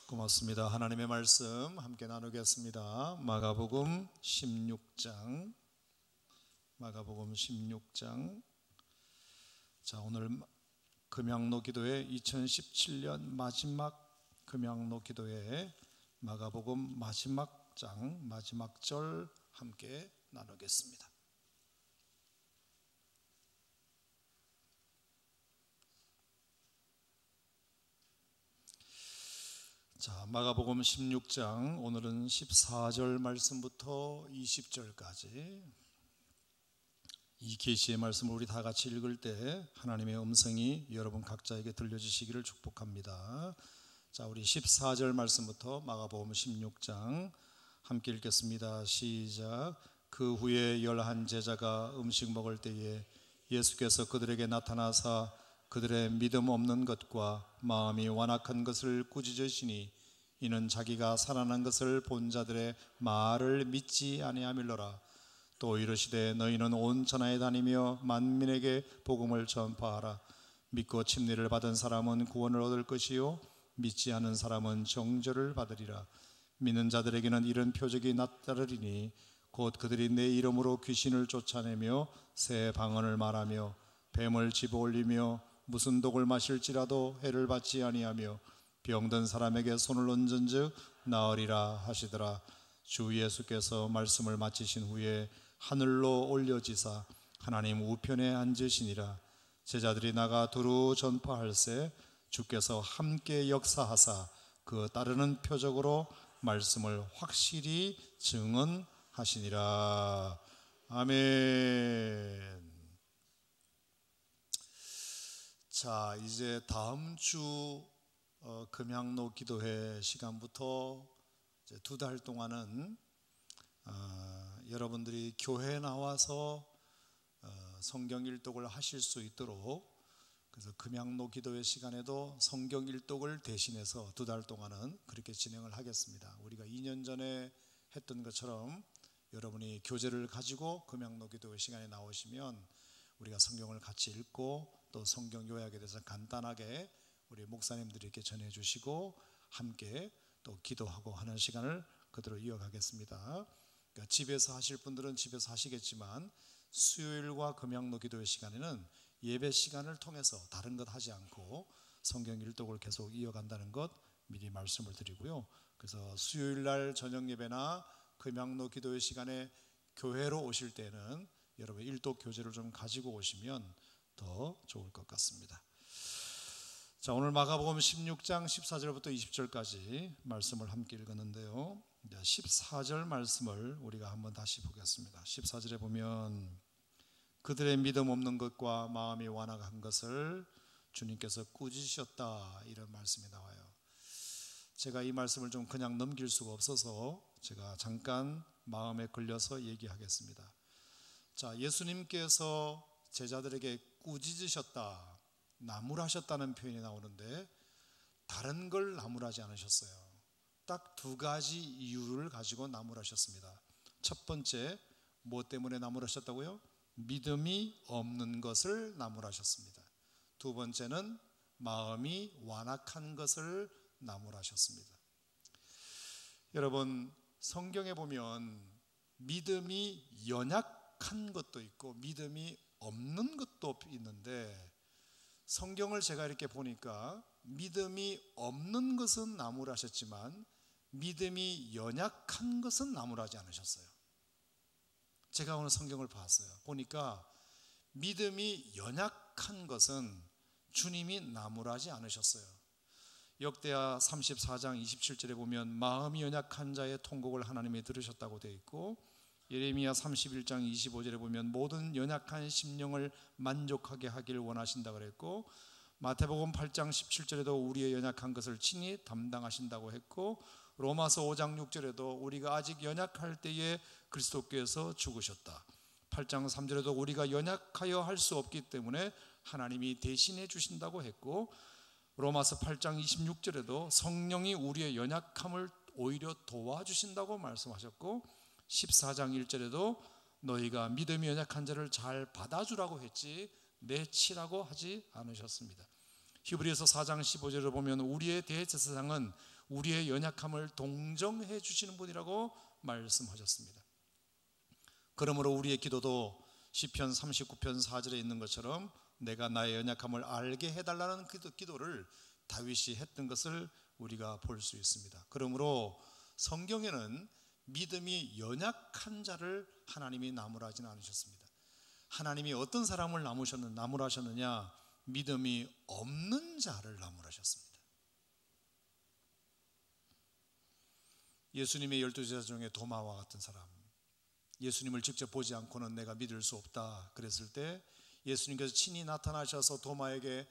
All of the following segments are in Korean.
고맙습니다. 하나님의 말씀 함께 나누겠습니다. 마가복음 16장. 자, 오늘 금양로 기도회 2017년 마지막 금양로 기도회 마가복음 마지막 장, 마지막 절 함께 나누겠습니다. 자, 마가복음 16장 오늘은 14절 말씀부터 20절까지 이 계시의 말씀을 우리 다 같이 읽을 때 하나님의 음성이 여러분 각자에게 들려주시기를 축복합니다. 자, 우리 14절 말씀부터 마가복음 16장 함께 읽겠습니다. 시작. 그 후에 11 제자가 음식 먹을 때에 예수께서 그들에게 나타나사 그들의 믿음 없는 것과 마음이 완악한 것을 꾸짖으시니 이는 자기가 살아난 것을 본 자들의 말을 믿지 아니함일러라. 또 이르시되 너희는 온 천하에 다니며 만민에게 복음을 전파하라. 믿고 침례를 받은 사람은 구원을 얻을 것이요 믿지 않은 사람은 정죄를 받으리라. 믿는 자들에게는 이런 표적이 나타나리니 곧 그들이 내 이름으로 귀신을 쫓아내며 새 방언을 말하며 뱀을 집어올리며 무슨 독을 마실지라도 해를 받지 아니하며 병든 사람에게 손을 얹은즉 나으리라 하시더라. 주 예수께서 말씀을 마치신 후에 하늘로 올려지사 하나님 우편에 앉으시니라. 제자들이 나가 두루 전파할세 주께서 함께 역사하사 그 따르는 표적으로 말씀을 확실히 증언하시니라. 아멘. 자, 이제 다음 주 금양로 기도회 시간부터 이제 2달 동안은 여러분들이 교회에 나와서 성경 일독을 하실 수 있도록, 그래서 금양로 기도회 시간에도 성경 일독을 대신해서 2달 동안은 그렇게 진행을 하겠습니다. 우리가 2년 전에 했던 것처럼 여러분이 교재를 가지고 금양로 기도회 시간에 나오시면 우리가 성경을 같이 읽고 또 성경 요약에 대해서 간단하게 우리 목사님들이 이렇게 전해주시고 함께 또 기도하고 하는 시간을 그대로 이어가겠습니다. 그러니까 집에서 하실 분들은 집에서 하시겠지만 수요일과 금양로 기도회 시간에는 예배 시간을 통해서 다른 것 하지 않고 성경 일독을 계속 이어간다는 것 미리 말씀을 드리고요. 그래서 수요일날 저녁 예배나 금양로 기도회 시간에 교회로 오실 때는 여러분 일독 교재를 좀 가지고 오시면 더 좋을 것 같습니다. 자, 오늘 마가복음 16장 14절부터 20절까지 말씀을 함께 읽었는데요. 14절 말씀을 우리가 한번 다시 보겠습니다. 14절에 보면 그들의 믿음 없는 것과 마음이 완악한 것을 주님께서 꾸짖으셨다, 이런 말씀이 나와요. 제가 이 말씀을 좀 그냥 넘길 수가 없어서 제가 잠깐 마음에 걸려서 얘기하겠습니다. 자, 예수님께서 제자들에게 꾸짖으셨다, 나무라셨다는 표현이 나오는데 다른 걸 나무라지 않으셨어요. 딱 2가지 이유를 가지고 나무라셨습니다. 첫 번째, 뭐 때문에 나무라셨다고요? 믿음이 없는 것을 나무라셨습니다. 두 번째는 마음이 완악한 것을 나무라셨습니다. 여러분, 성경에 보면 믿음이 연약한 것도 있고 믿음이 없는 것도 있는데, 성경을 제가 이렇게 보니까 믿음이 없는 것은 나무라셨지만 믿음이 연약한 것은 나무라지 않으셨어요. 제가 오늘 성경을 봤어요. 보니까 믿음이 연약한 것은 주님이 나무라지 않으셨어요. 역대하 34장 27절에 보면 마음이 연약한 자의 통곡을 하나님이 들으셨다고 되어 있고, 예레미야 31장 25절에 보면 모든 연약한 심령을 만족하게 하기를 원하신다고 그랬고, 마태복음 8장 17절에도 우리의 연약한 것을 친히 담당하신다고 했고, 로마서 5장 6절에도 우리가 아직 연약할 때에 그리스도께서 죽으셨다. 8장 3절에도 우리가 연약하여 할 수 없기 때문에 하나님이 대신해 주신다고 했고, 로마서 8장 26절에도 성령이 우리의 연약함을 오히려 도와주신다고 말씀하셨고, 14장 1절에도 너희가 믿음이 연약한 자를 잘 받아주라고 했지 내치라고 하지 않으셨습니다. 히브리서 4장 15절을 보면 우리의 대제사장은 우리의 연약함을 동정해 주시는 분이라고 말씀하셨습니다. 그러므로 우리의 기도도 시편 39편 4절에 있는 것처럼 내가 나의 연약함을 알게 해달라는 기도를 다윗이 했던 것을 우리가 볼 수 있습니다. 그러므로 성경에는 믿음이 연약한 자를 하나님이 나무라지는 않으셨습니다. 하나님이 어떤 사람을 나무라셨느냐? 믿음이 없는 자를 나무라셨습니다. 예수님의 12제자 중에 도마와 같은 사람, 예수님을 직접 보지 않고는 내가 믿을 수 없다 그랬을 때 예수님께서 친히 나타나셔서 도마에게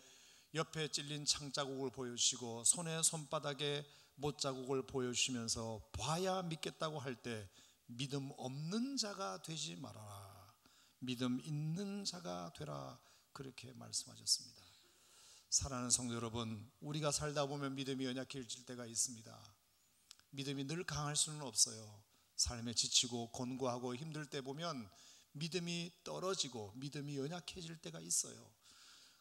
옆에 찔린 창자국을 보여주시고 손에 손바닥에 못자국을 보여주시면서 봐야 믿겠다고 할 때 믿음 없는 자가 되지 말아라, 믿음 있는 자가 되라, 그렇게 말씀하셨습니다. 사랑하는 성도 여러분, 우리가 살다 보면 믿음이 연약해질 때가 있습니다. 믿음이 늘 강할 수는 없어요. 삶에 지치고 곤고하고 힘들 때 보면 믿음이 떨어지고 믿음이 연약해질 때가 있어요.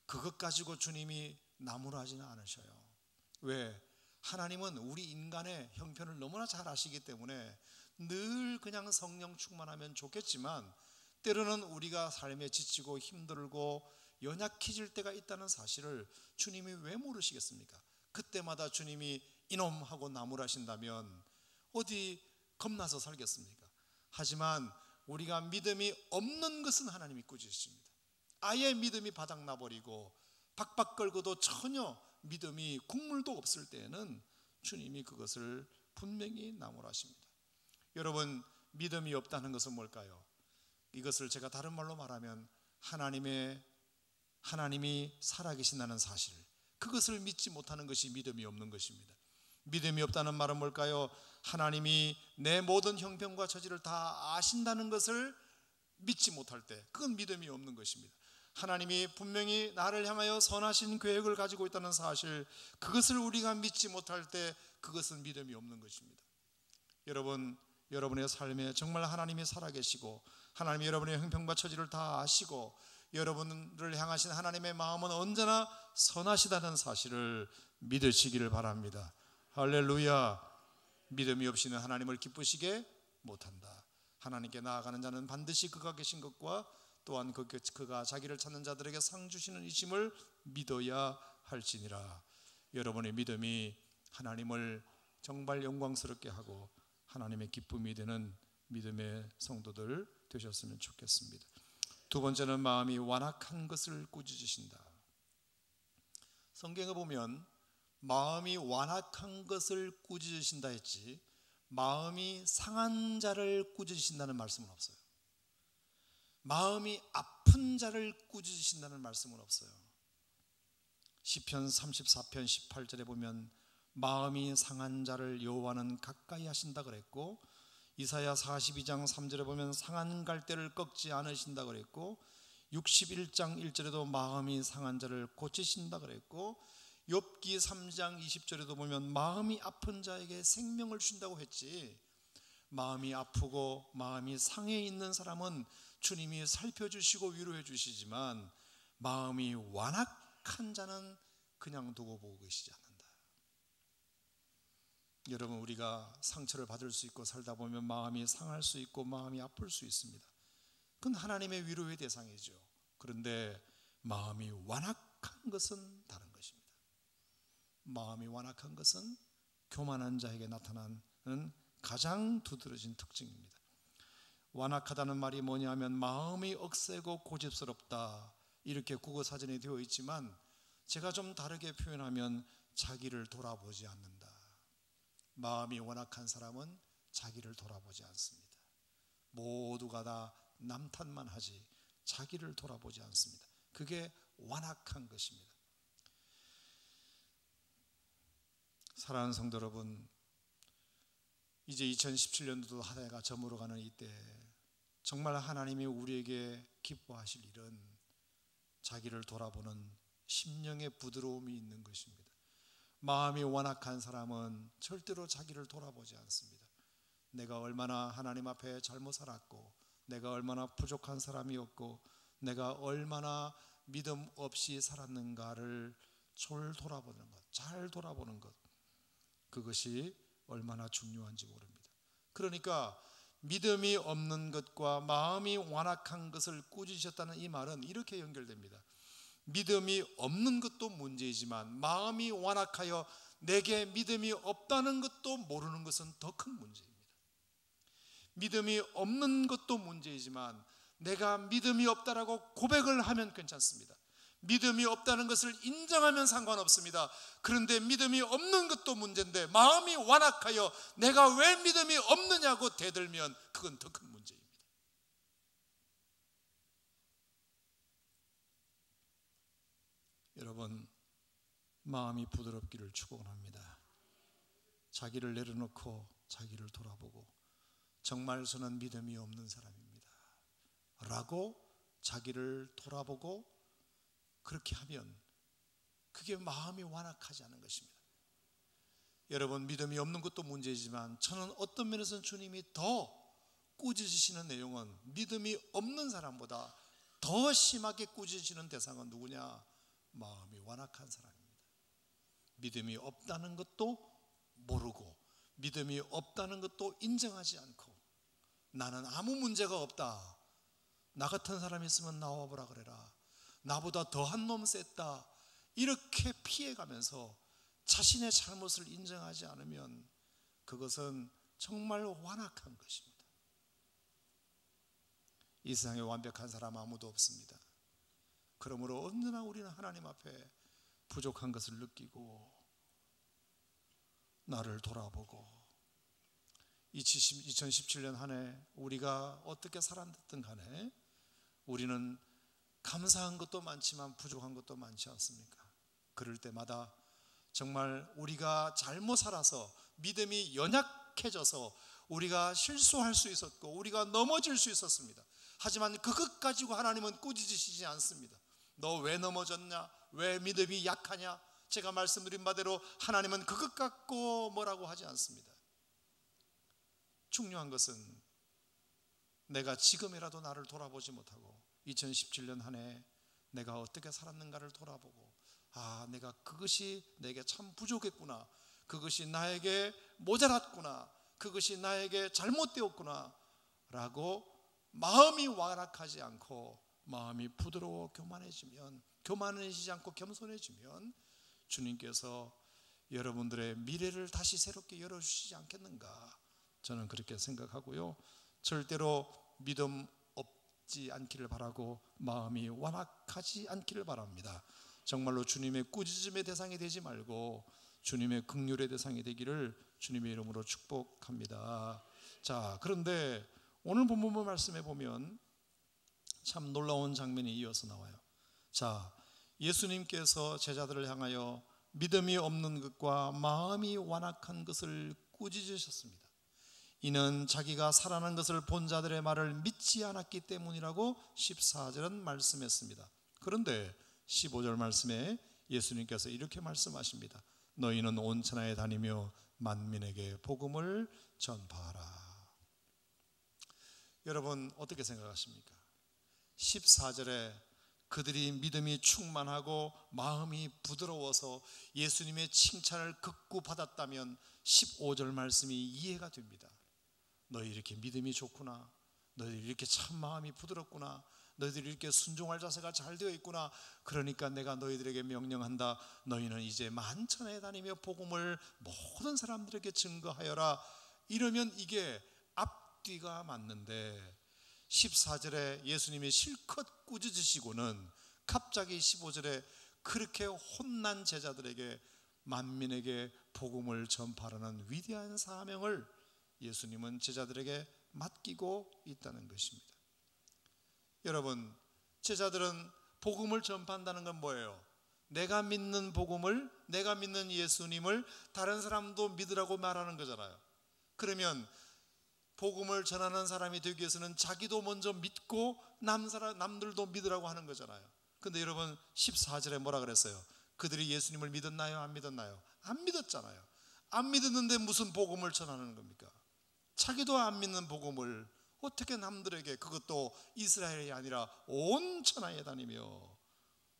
그것 가지고 주님이 나무라지는 않으셔요. 왜? 하나님은 우리 인간의 형편을 너무나 잘 아시기 때문에 늘 그냥 성령 충만하면 좋겠지만 때로는 우리가 삶에 지치고 힘들고 연약해질 때가 있다는 사실을 주님이 왜 모르시겠습니까? 그때마다 주님이 이놈 하고 나무라신다면 어디 겁나서 살겠습니까? 하지만 우리가 믿음이 없는 것은 하나님이 꾸짖으십니다. 아예 믿음이 바닥나버리고 박박 끓고도 전혀 믿음이 국물도 없을 때에는 주님이 그것을 분명히 나무라십니다. 여러분, 믿음이 없다는 것은 뭘까요? 이것을 제가 다른 말로 말하면 하나님이 살아계신다는 사실, 그것을 믿지 못하는 것이 믿음이 없는 것입니다. 믿음이 없다는 말은 뭘까요? 하나님이 내 모든 형편과 처지를 다 아신다는 것을 믿지 못할 때, 그건 믿음이 없는 것입니다. 하나님이 분명히 나를 향하여 선하신 계획을 가지고 있다는 사실, 그것을 우리가 믿지 못할 때 그것은 믿음이 없는 것입니다. 여러분의 삶에 정말 하나님이 살아계시고 하나님이 여러분의 형편과 처지를 다 아시고 여러분을 향하신 하나님의 마음은 언제나 선하시다는 사실을 믿으시기를 바랍니다. 할렐루야. 믿음이 없이는 하나님을 기쁘시게 못한다. 하나님께 나아가는 자는 반드시 그가 계신 것과 또한 그가 자기를 찾는 자들에게 상 주시는 이심을 믿어야 할지니라. 여러분의 믿음이 하나님을 정말 영광스럽게 하고 하나님의 기쁨이 되는 믿음의 성도들 되셨으면 좋겠습니다. 두 번째는 마음이 완악한 것을 꾸짖으신다. 성경에 보면 마음이 완악한 것을 꾸짖으신다 했지 마음이 상한 자를 꾸짖으신다는 말씀은 없어요. 마음이 아픈 자를 꾸짖으신다는 말씀은 없어요. 시편 34편 18절에 보면 마음이 상한 자를 여호와는 가까이 하신다 그랬고, 이사야 42장 3절에 보면 상한 갈대를 꺾지 않으신다 그랬고, 61장 1절에도 마음이 상한 자를 고치신다 그랬고, 욥기 3장 20절에도 보면 마음이 아픈 자에게 생명을 주신다고 했지, 마음이 아프고 마음이 상해 있는 사람은 주님이 살펴주시고 위로해 주시지만 마음이 완악한 자는 그냥 두고 보고 계시지 않는다. 여러분, 우리가 상처를 받을 수 있고 살다 보면 마음이 상할 수 있고 마음이 아플 수 있습니다. 그건 하나님의 위로의 대상이죠. 그런데 마음이 완악한 것은 다른 것입니다. 마음이 완악한 것은 교만한 자에게 나타나는 가장 두드러진 특징입니다. 완악하다는 말이 뭐냐면 마음이 억세고 고집스럽다, 이렇게 국어사전에 되어 있지만 제가 좀 다르게 표현하면 자기를 돌아보지 않는다. 마음이 완악한 사람은 자기를 돌아보지 않습니다. 모두가 다 남 탓만 하지 자기를 돌아보지 않습니다. 그게 완악한 것입니다. 사랑하는 성도 여러분, 이제 2017년도도 한 해가 저물어가는 이때 정말 하나님이 우리에게 기뻐하실 일은 자기를 돌아보는 심령의 부드러움이 있는 것입니다. 마음이 완악한 사람은 절대로 자기를 돌아보지 않습니다. 내가 얼마나 하나님 앞에 잘못 살았고, 내가 얼마나 부족한 사람이었고, 내가 얼마나 믿음 없이 살았는가를 잘 돌아보는 것. 그것이 얼마나 중요한지 모릅니다. 그러니까 믿음이 없는 것과 마음이 완악한 것을 꾸짖으셨다는 이 말은 이렇게 연결됩니다. 믿음이 없는 것도 문제이지만 마음이 완악하여 내게 믿음이 없다는 것도 모르는 것은 더 큰 문제입니다. 믿음이 없는 것도 문제이지만 내가 믿음이 없다라고 고백을 하면 괜찮습니다. 믿음이 없다는 것을 인정하면 상관없습니다. 그런데 믿음이 없는 것도 문제인데 마음이 완악하여 내가 왜 믿음이 없느냐고 대들면 그건 더 큰 문제입니다. 여러분, 마음이 부드럽기를 축원합니다. 자기를 내려놓고 자기를 돌아보고 정말 저는 믿음이 없는 사람입니다 라고 자기를 돌아보고 그렇게 하면 그게 마음이 완악하지 않은 것입니다. 여러분, 믿음이 없는 것도 문제이지만 저는 어떤 면에서는 주님이 더 꾸짖으시는 내용은 믿음이 없는 사람보다 더 심하게 꾸짖으시는 대상은 누구냐? 마음이 완악한 사람입니다. 믿음이 없다는 것도 모르고 믿음이 없다는 것도 인정하지 않고 나는 아무 문제가 없다, 나 같은 사람이 있으면 나와보라 그래라, 나보다 더한 놈 셌다, 이렇게 피해가면서 자신의 잘못을 인정하지 않으면 그것은 정말 완악한 것입니다. 이 세상에 완벽한 사람 아무도 없습니다. 그러므로 언제나 우리는 하나님 앞에 부족한 것을 느끼고 나를 돌아보고 2017년 한 해 우리가 어떻게 살았든 간에 우리는 감사한 것도 많지만 부족한 것도 많지 않습니까? 그럴 때마다 정말 우리가 잘못 살아서 믿음이 연약해져서 우리가 실수할 수 있었고 우리가 넘어질 수 있었습니다. 하지만 그것 가지고 하나님은 꾸짖으시지 않습니다. 너 왜 넘어졌냐? 왜 믿음이 약하냐? 제가 말씀드린 바대로 하나님은 그것 갖고 뭐라고 하지 않습니다. 중요한 것은 내가 지금이라도 나를 돌아보지 못하고 2017년 한 해 내가 어떻게 살았는가를 돌아보고 내가 그것이 내게 참 부족했구나, 그것이 나에게 모자랐구나, 그것이 나에게 잘못되었구나 라고 마음이 완악하지 않고 마음이 부드러워 교만해지지 않고 겸손해지면 주님께서 여러분들의 미래를 다시 새롭게 열어주시지 않겠는가, 저는 그렇게 생각하고요. 절대로 믿음 없지 않기를 바라고 마음이 완악하지 않기를 바랍니다. 정말로 주님의 꾸짖음의 대상이 되지 말고 주님의 긍휼의 대상이 되기를 주님의 이름으로 축복합니다. 자, 그런데 오늘 본문 말씀에 보면 참 놀라운 장면이 이어서 나와요. 자, 예수님께서 제자들을 향하여 믿음이 없는 것과 마음이 완악한 것을 꾸짖으셨습니다. 이는 자기가 살아난 것을 본 자들의 말을 믿지 않았기 때문이라고 14절은 말씀했습니다. 그런데 15절 말씀에 예수님께서 이렇게 말씀하십니다. 너희는 온 천하에 다니며 만민에게 복음을 전파하라. 여러분 어떻게 생각하십니까? 14절에 그들이 믿음이 충만하고 마음이 부드러워서 예수님의 칭찬을 극구 받았다면 15절 말씀이 이해가 됩니다. 너희 이렇게 믿음이 좋구나, 너희들이 이렇게 참 마음이 부드럽구나, 너희들이 이렇게 순종할 자세가 잘 되어 있구나, 그러니까 내가 너희들에게 명령한다. 너희는 이제 만천하에 다니며 복음을 모든 사람들에게 증거하여라. 이러면 이게 앞뒤가 맞는데 14절에 예수님이 실컷 꾸짖으시고는 갑자기 15절에 그렇게 혼난 제자들에게 만민에게 복음을 전파하는 위대한 사명을 예수님은 제자들에게 맡기고 있다는 것입니다. 여러분, 제자들은 복음을 전파한다는 건 뭐예요? 내가 믿는 복음을, 내가 믿는 예수님을 다른 사람도 믿으라고 말하는 거잖아요. 그러면 복음을 전하는 사람이 되기 위해서는 자기도 먼저 믿고 남들도 믿으라고 하는 거잖아요. 근데 여러분 14절에 뭐라 그랬어요? 그들이 예수님을 믿었나요? 안 믿었나요? 안 믿었잖아요. 안 믿었는데 무슨 복음을 전하는 겁니까? 자기도 안 믿는 복음을 어떻게 남들에게, 그것도 이스라엘이 아니라 온 천하에 다니며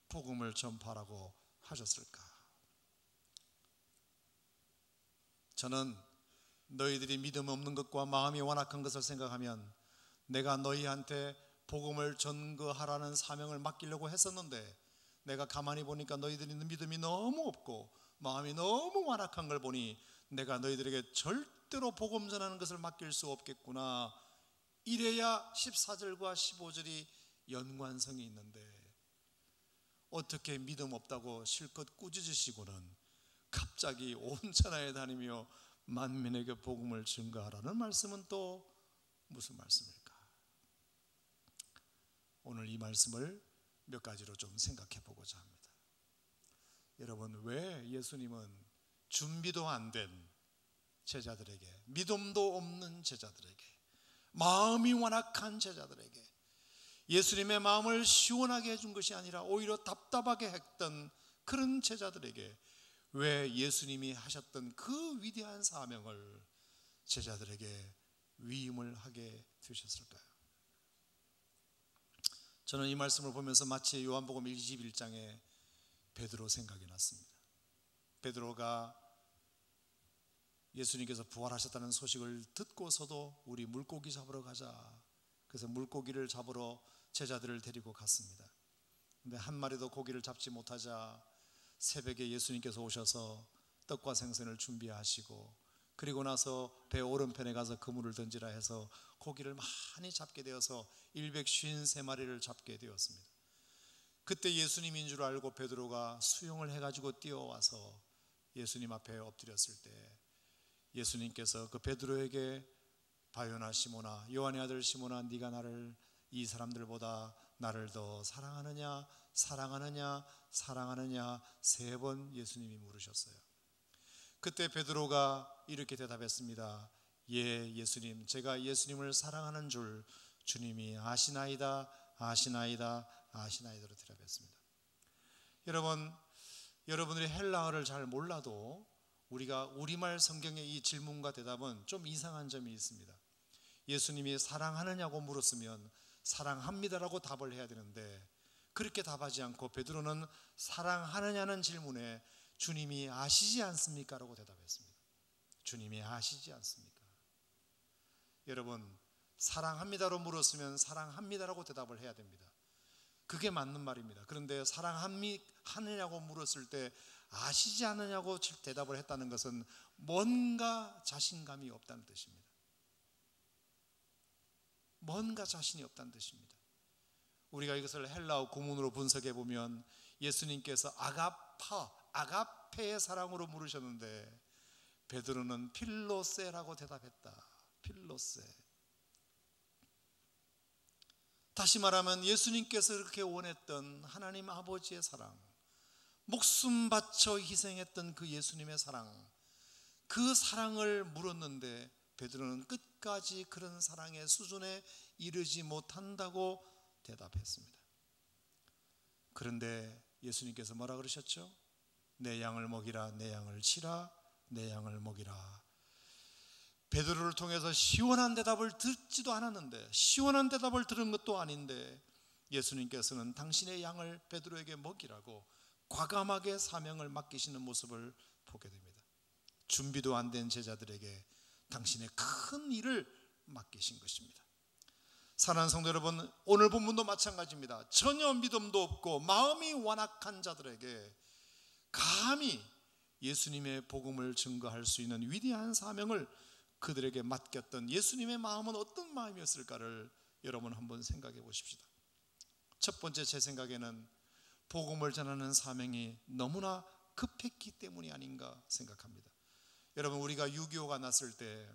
복음을 전파하라고 하셨을까? 저는 너희들이 믿음 없는 것과 마음이 완악한 것을 생각하면 내가 너희한테 복음을 전거하라는 사명을 맡기려고 했었는데 내가 가만히 보니까 너희들이 믿음이 너무 없고 마음이 너무 완악한 걸 보니 내가 너희들에게 절대로 복음 전하는 것을 맡길 수 없겠구나. 이래야 14절과 15절이 연관성이 있는데 어떻게 믿음 없다고 실컷 꾸짖으시고는 갑자기 온 천하에 다니며 만민에게 복음을 증거하라는 말씀은 또 무슨 말씀일까? 오늘 이 말씀을 몇 가지로 좀 생각해 보고자 합니다. 여러분, 왜 예수님은 준비도 안 된 제자들에게, 믿음도 없는 제자들에게, 마음이 완악한 제자들에게 예수님의 마음을 시원하게 해준 것이 아니라 오히려 답답하게 했던 그런 제자들에게 왜 예수님이 하셨던 그 위대한 사명을 제자들에게 위임을 하게 되셨을까요? 저는 이 말씀을 보면서 마치 요한복음 21장에 베드로 생각이 났습니다. 베드로가 예수님께서 부활하셨다는 소식을 듣고서도 우리 물고기 잡으러 가자. 그래서 물고기를 잡으러 제자들을 데리고 갔습니다. 근데 한 마리도 고기를 잡지 못하자 새벽에 예수님께서 오셔서 떡과 생선을 준비하시고 그리고 나서 배 오른편에 가서 그물을 던지라 해서 고기를 많이 잡게 되어서 153마리를 잡게 되었습니다. 그때 예수님인 줄 알고 베드로가 수영을 해가지고 뛰어와서 예수님 앞에 엎드렸을 때 예수님께서 그 베드로에게 바요나 시모나, 요한의 아들 시모나, 네가 나를 이 사람들보다 나를 더 사랑하느냐 사랑하느냐 사랑하느냐 3번 예수님이 물으셨어요. 그때 베드로가 이렇게 대답했습니다. 예, 예수님, 제가 예수님을 사랑하는 줄 주님이 아시나이다 아시나이다 아시나이다로 대답했습니다. 여러분들이 헬라어를 잘 몰라도 우리가 우리말 성경의 이 질문과 대답은 좀 이상한 점이 있습니다. 예수님이 사랑하느냐고 물었으면 사랑합니다라고 답을 해야 되는데 그렇게 답하지 않고 베드로는 사랑하느냐는 질문에 주님이 아시지 않습니까? 라고 대답했습니다. 주님이 아시지 않습니까? 여러분, 사랑합니다로 물었으면 사랑합니다라고 대답을 해야 됩니다. 그게 맞는 말입니다. 그런데 사랑하느냐고 물었을 때 아시지 않느냐고 대답을 했다는 것은 뭔가 자신감이 없다는 뜻입니다. 뭔가 자신이 없다는 뜻입니다. 우리가 이것을 헬라어 구문으로 분석해 보면 예수님께서 아가페의 사랑으로 물으셨는데 베드로는 필로세라고 대답했다. 필로세. 다시 말하면 예수님께서 그렇게 원했던 하나님 아버지의 사랑, 목숨 바쳐 희생했던 그 예수님의 사랑, 그 사랑을 물었는데 베드로는 끝까지 그런 사랑의 수준에 이르지 못한다고 대답했습니다. 그런데 예수님께서 뭐라 그러셨죠? 내 양을 먹이라, 내 양을 치라, 내 양을 먹이라. 베드로를 통해서 시원한 대답을 듣지도 않았는데, 시원한 대답을 들은 것도 아닌데 예수님께서는 당신의 양을 베드로에게 먹이라고 과감하게 사명을 맡기시는 모습을 보게 됩니다. 준비도 안 된 제자들에게 당신의 큰 일을 맡기신 것입니다. 사랑하는 성도 여러분, 오늘 본문도 마찬가지입니다. 전혀 믿음도 없고 마음이 완악한 자들에게 감히 예수님의 복음을 증거할 수 있는 위대한 사명을 그들에게 맡겼던 예수님의 마음은 어떤 마음이었을까를 여러분 한번 생각해 보십시다. 첫 번째, 제 생각에는 복음을 전하는 사명이 너무나 급했기 때문이 아닌가 생각합니다. 여러분, 우리가 6.25가 났을 때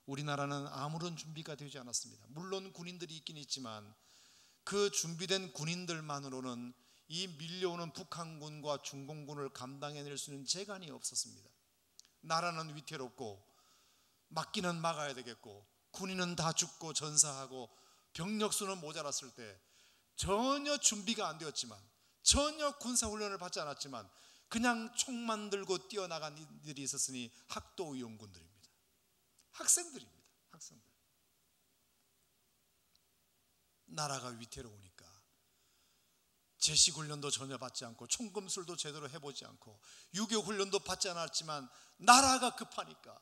우리나라는 아무런 준비가 되지 않았습니다. 물론 군인들이 있긴 있지만 그 준비된 군인들만으로는 이 밀려오는 북한군과 중공군을 감당해낼 수 있는 재간이 없었습니다. 나라는 위태롭고 막기는 막아야 되겠고 군인은 다 죽고 전사하고 병력수는 모자랐을 때 전혀 준비가 안 되었지만, 전혀 군사훈련을 받지 않았지만 그냥 총만 들고 뛰어나간 이들이 있었으니 학도의용군들입니다. 학생들입니다. 학생들. 나라가 위태로우니까 제식훈련도 전혀 받지 않고 총검술도 제대로 해보지 않고 유교훈련도 받지 않았지만 나라가 급하니까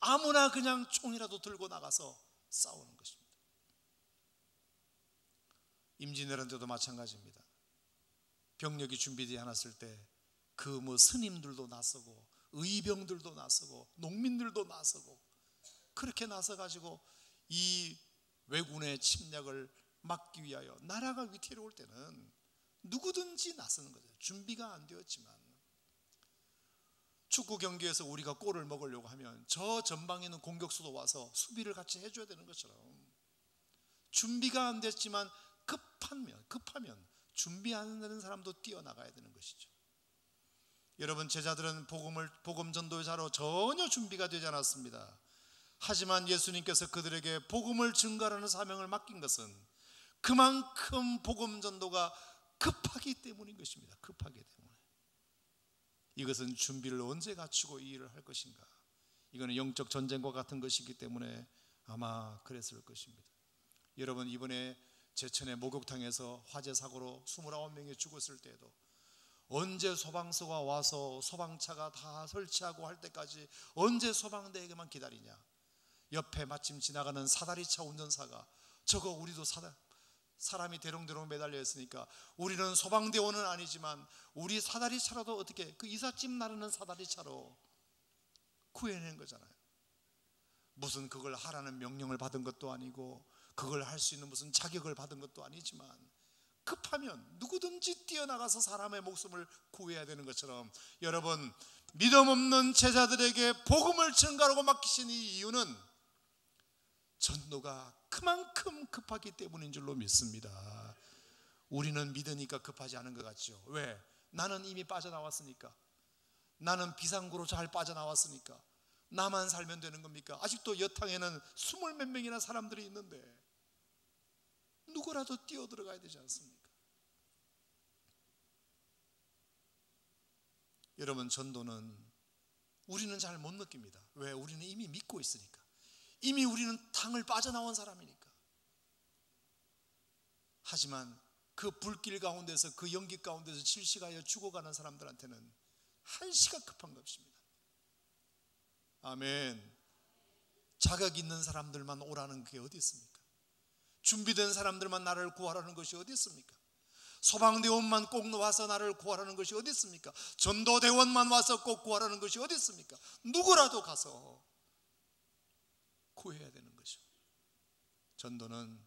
아무나 그냥 총이라도 들고 나가서 싸우는 것입니다. 임진왜란 때도 마찬가지입니다. 병력이 준비되지 않았을 때 그 스님들도 나서고 의병들도 나서고 농민들도 나서고 그렇게 나서가지고 이 왜군의 침략을 막기 위하여 나라가 위태로울 때는 누구든지 나서는 거죠. 준비가 안 되었지만 축구 경기에서 우리가 골을 먹으려고 하면 저 전방에 있는 공격수도 와서 수비를 같이 해줘야 되는 것처럼 준비가 안 됐지만 급하면 준비 안 되는 사람도 뛰어나가야 되는 것이죠. 여러분, 제자들은 복음 전도의 자로 전혀 준비가 되지 않았습니다. 하지만 예수님께서 그들에게 복음을 증거하는 사명을 맡긴 것은 그만큼 복음 전도가 급하기 때문인 것입니다. 급하기 때문에. 이것은 준비를 언제 갖추고 이 일을 할 것인가? 이거는 영적 전쟁과 같은 것이기 때문에 아마 그랬을 것입니다. 여러분, 이번에 제천의 목욕탕에서 화재 사고로 29명이 죽었을 때에도 언제 소방서가 와서 소방차가 다 설치하고 할 때까지 언제 소방대에게만 기다리냐? 옆에 마침 지나가는 사다리차 운전사가 저거 우리도 사람이 대롱대롱 매달려 있으니까 우리는 소방대원은 아니지만 우리 사다리차라도 어떻게 그 이삿짐 나르는 사다리차로 구해낸 거잖아요. 무슨 그걸 하라는 명령을 받은 것도 아니고 그걸 할 수 있는 무슨 자격을 받은 것도 아니지만 급하면 누구든지 뛰어나가서 사람의 목숨을 구해야 되는 것처럼 여러분, 믿음 없는 제자들에게 복음을 전가하고 맡기신 이 이유는 전도가 그만큼 급하기 때문인 줄로 믿습니다. 우리는 믿으니까 급하지 않은 것 같죠. 왜? 나는 이미 빠져나왔으니까. 나는 비상구로 잘 빠져나왔으니까. 나만 살면 되는 겁니까? 아직도 여탕에는 20몇 명이나 사람들이 있는데 누구라도 뛰어들어가야 되지 않습니까? 여러분, 전도는 우리는 잘 못 느낍니다. 왜? 우리는 이미 믿고 있으니까. 이미 우리는 당을 빠져나온 사람이니까. 하지만 그 불길 가운데서 그 연기 가운데서 질식하여 죽어가는 사람들한테는 한시가 급한 것입니다. 아멘. 자격 있는 사람들만 오라는 게 어디 있습니까? 준비된 사람들만 나를 구하라는 것이 어디 있습니까? 소방대원만 꼭 와서 나를 구하라는 것이 어디 있습니까? 전도대원만 와서 꼭 구하라는 것이 어디 있습니까? 누구라도 가서 구해야 되는 거죠. 전도는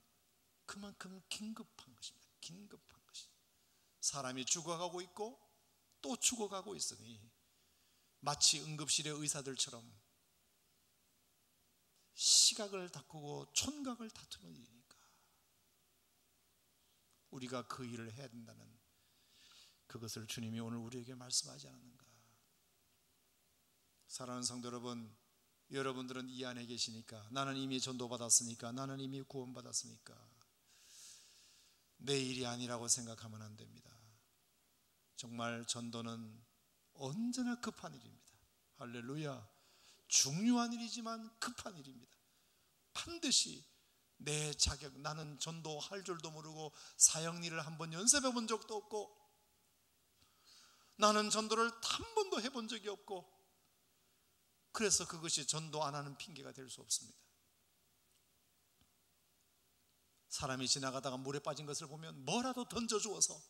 그만큼 긴급한 것입니다. 긴급한 것입니다. 사람이 죽어가고 있고 또 죽어가고 있으니 마치 응급실의 의사들처럼 시각을 다투고 촌각을 다투는 일이니까 우리가 그 일을 해야 된다는 그것을 주님이 오늘 우리에게 말씀하지 않았는가. 사랑하는 성도 여러분, 여러분들은 이 안에 계시니까, 나는 이미 전도받았으니까, 나는 이미 구원받았으니까 내 일이 아니라고 생각하면 안 됩니다. 정말 전도는 언제나 급한 일입니다. 할렐루야. 중요한 일이지만 급한 일입니다. 반드시 내 자격, 나는 전도할 줄도 모르고 사역일을 한번 연습해 본 적도 없고 나는 전도를 한 번도 해본 적이 없고 그래서 그것이 전도 안 하는 핑계가 될 수 없습니다. 사람이 지나가다가 물에 빠진 것을 보면 뭐라도 던져주어서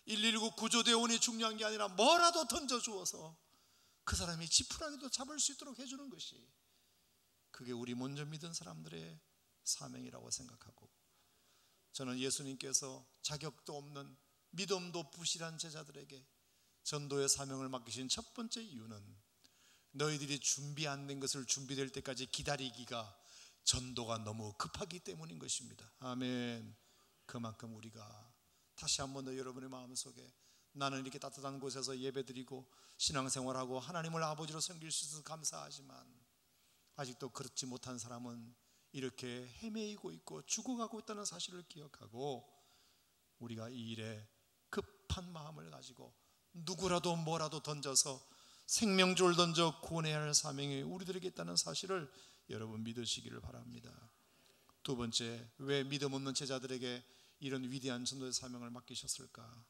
119 구조대원이 중요한 게 아니라 뭐라도 던져주어서 그 사람이 지푸라기도 잡을 수 있도록 해주는 것이 그게 우리 먼저 믿은 사람들의 사명이라고 생각하고, 저는 예수님께서 자격도 없는 믿음도 부실한 제자들에게 전도의 사명을 맡기신 첫 번째 이유는 너희들이 준비 안 된 것을 준비될 때까지 기다리기가 전도가 너무 급하기 때문인 것입니다. 아멘. 그만큼 우리가 다시 한번 더 여러분의 마음속에 나는 이렇게 따뜻한 곳에서 예배드리고 신앙생활하고 하나님을 아버지로 섬길 수 있어서 감사하지만 아직도 그렇지 못한 사람은 이렇게 헤매이고 있고 죽어가고 있다는 사실을 기억하고 우리가 이 일에 급한 마음을 가지고 누구라도 뭐라도 던져서 생명줄 던져 구원해야 할 사명이 우리들에게 있다는 사실을 여러분 믿으시기를 바랍니다. 두 번째, 왜 믿음 없는 제자들에게 이런 위대한 전도의 사명을 맡기셨을까?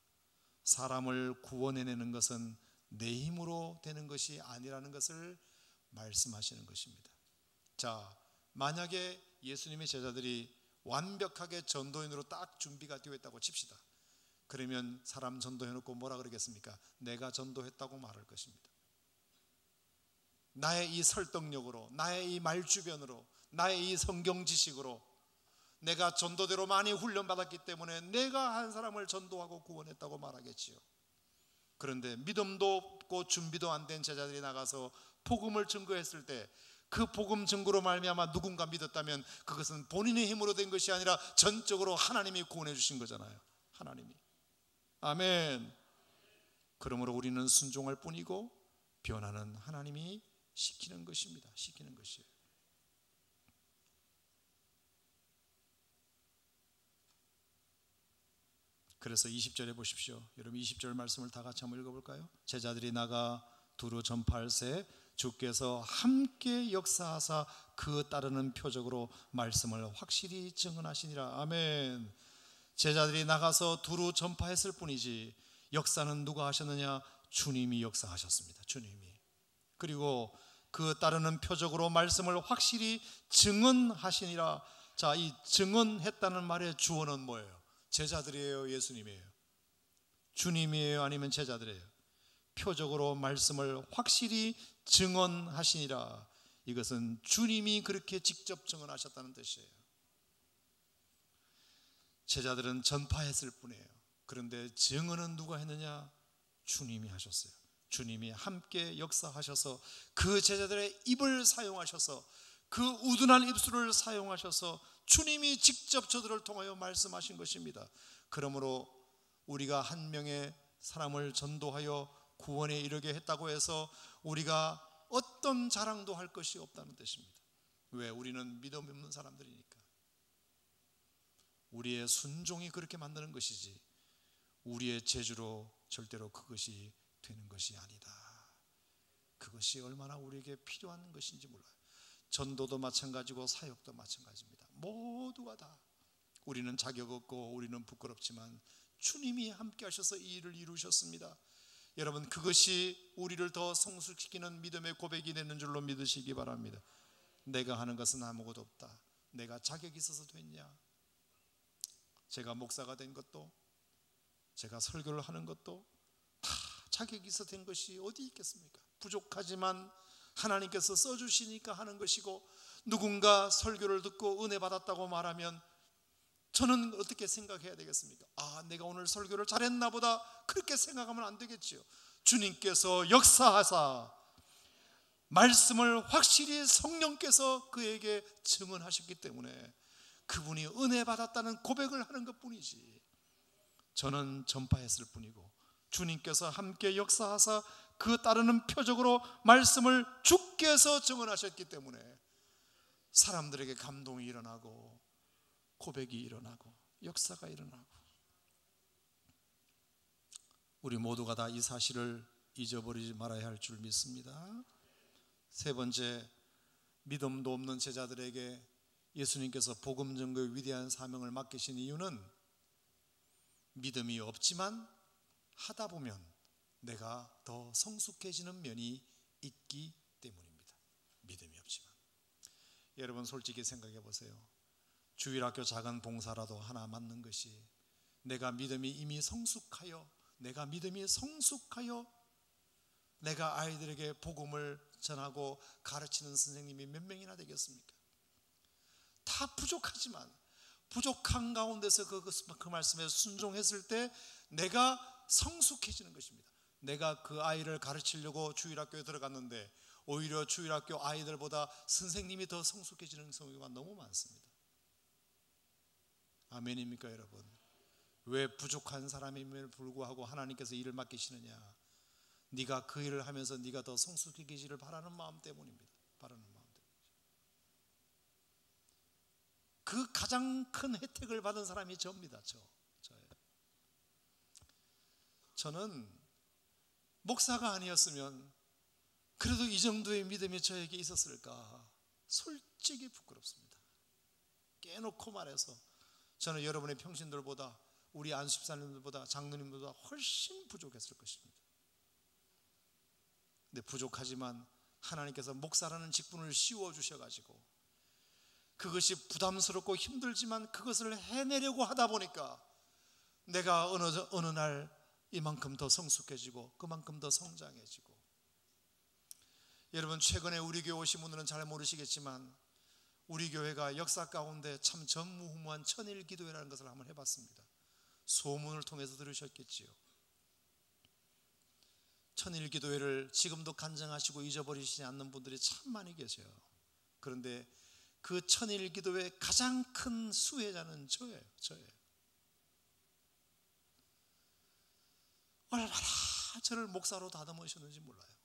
사람을 구원해내는 것은 내 힘으로 되는 것이 아니라는 것을 말씀하시는 것입니다. 자, 만약에 예수님의 제자들이 완벽하게 전도인으로 딱 준비가 되어 있다고 칩시다. 그러면 사람 전도해놓고 뭐라 그러겠습니까? 내가 전도했다고 말할 것입니다. 나의 이 설득력으로, 나의 이 말주변으로, 나의 이 성경 지식으로 내가 전도대로 많이 훈련받았기 때문에 내가 한 사람을 전도하고 구원했다고 말하겠지요. 그런데 믿음도 없고 준비도 안 된 제자들이 나가서 복음을 증거했을 때 그 복음 증거로 말미암아 누군가 믿었다면 그것은 본인의 힘으로 된 것이 아니라 전적으로 하나님이 구원해 주신 거잖아요. 하나님이. 아멘. 그러므로 우리는 순종할 뿐이고 변화는 하나님이 시키는 것입니다. 시키는 것이에요. 그래서 20절에 보십시오. 여러분 20절 말씀을 다 같이 한번 읽어볼까요? 제자들이 나가 두루 전파할새 주께서 함께 역사하사 그 따르는 표적으로 말씀을 확실히 증언하시니라. 아멘. 제자들이 나가서 두루 전파했을 뿐이지 역사는 누가 하셨느냐? 주님이 역사하셨습니다. 주님이. 그리고 그 따르는 표적으로 말씀을 확실히 증언하시니라. 자, 이 증언했다는 말의 주어는 뭐예요? 제자들이에요? 예수님이에요? 주님이에요? 아니면 제자들이에요? 표적으로 말씀을 확실히 증언하시니라. 이것은 주님이 그렇게 직접 증언하셨다는 뜻이에요. 제자들은 전파했을 뿐이에요. 그런데 증언은 누가 했느냐? 주님이 하셨어요. 주님이 함께 역사하셔서 그 제자들의 입을 사용하셔서 그 우둔한 입술을 사용하셔서 주님이 직접 저들을 통하여 말씀하신 것입니다. 그러므로 우리가 한 명의 사람을 전도하여 구원에 이르게 했다고 해서 우리가 어떤 자랑도 할 것이 없다는 뜻입니다. 왜? 우리는 믿음 없는 사람들이니까. 우리의 순종이 그렇게 만드는 것이지 우리의 재주로 절대로 그것이 되는 것이 아니다. 그것이 얼마나 우리에게 필요한 것인지 몰라요. 전도도 마찬가지고 사역도 마찬가지입니다. 모두가 다 우리는 자격 없고 우리는 부끄럽지만 주님이 함께 하셔서 이 일을 이루셨습니다. 여러분, 그것이 우리를 더 성숙시키는 믿음의 고백이 되는 줄로 믿으시기 바랍니다. 내가 하는 것은 아무것도 없다. 내가 자격이 있어서 됐냐? 제가 목사가 된 것도, 제가 설교를 하는 것도 다 자격이 있어서 된 것이 어디 있겠습니까? 부족하지만 하나님께서 써주시니까 하는 것이고, 누군가 설교를 듣고 은혜 받았다고 말하면 저는 어떻게 생각해야 되겠습니까? 아, 내가 오늘 설교를 잘했나 보다, 그렇게 생각하면 안 되겠지요. 주님께서 역사하사 말씀을 확실히 성령께서 그에게 증언하셨기 때문에 그분이 은혜 받았다는 고백을 하는 것뿐이지, 저는 전파했을 뿐이고 주님께서 함께 역사하사 그 따르는 표적으로 말씀을 주께서 증언하셨기 때문에 사람들에게 감동이 일어나고 고백이 일어나고 역사가 일어나고, 우리 모두가 다 이 사실을 잊어버리지 말아야 할 줄 믿습니다. 세 번째, 믿음도 없는 제자들에게 예수님께서 복음 전거의 위대한 사명을 맡기신 이유는 믿음이 없지만 하다 보면 내가 더 성숙해지는 면이 있기 때문입니다. 믿음이 없지만. 여러분, 솔직히 생각해 보세요. 주일학교 작은 봉사라도 하나 맡는 것이, 내가 믿음이 이미 성숙하여, 내가 믿음이 성숙하여 내가 아이들에게 복음을 전하고 가르치는 선생님이 몇 명이나 되겠습니까? 다 부족하지만 부족한 가운데서 그 말씀에 순종했을 때 내가 성숙해지는 것입니다. 내가 그 아이를 가르치려고 주일학교에 들어갔는데 오히려 주일학교 아이들보다 선생님이 더 성숙해지는 경우가 너무 많습니다. 아멘입니까 여러분? 왜 부족한 사람임에도 불구하고 하나님께서 일을 맡기시느냐? 네가 그 일을 하면서 네가 더 성숙해지기를 바라는 마음 때문입니다. 바라는 마음 때문이죠. 그 가장 큰 혜택을 받은 사람이 저입니다. 저예요. 저는 목사가 아니었으면 그래도 이 정도의 믿음이 저에게 있었을까? 솔직히 부끄럽습니다. 깨놓고 말해서 저는 여러분의 평신들보다, 우리 안수집사님들보다, 장로님들보다 훨씬 부족했을 것입니다. 근데 부족하지만 하나님께서 목사라는 직분을 씌워 주셔가지고 그것이 부담스럽고 힘들지만 그것을 해내려고 하다 보니까 내가 어느 날 이만큼 더 성숙해지고 그만큼 더 성장해지고. 여러분, 최근에 우리 교회 오신 분들은 잘 모르시겠지만 우리 교회가 역사 가운데 참 전무후무한 천일 기도회라는 것을 한번 해봤습니다. 소문을 통해서 들으셨겠지요. 천일 기도회를 지금도 간증하시고 잊어버리시지 않는 분들이 참 많이 계세요. 그런데 그 천일 기도회 가장 큰 수혜자는 저예요. 얼마나 저를 목사로 다듬으셨는지 몰라요.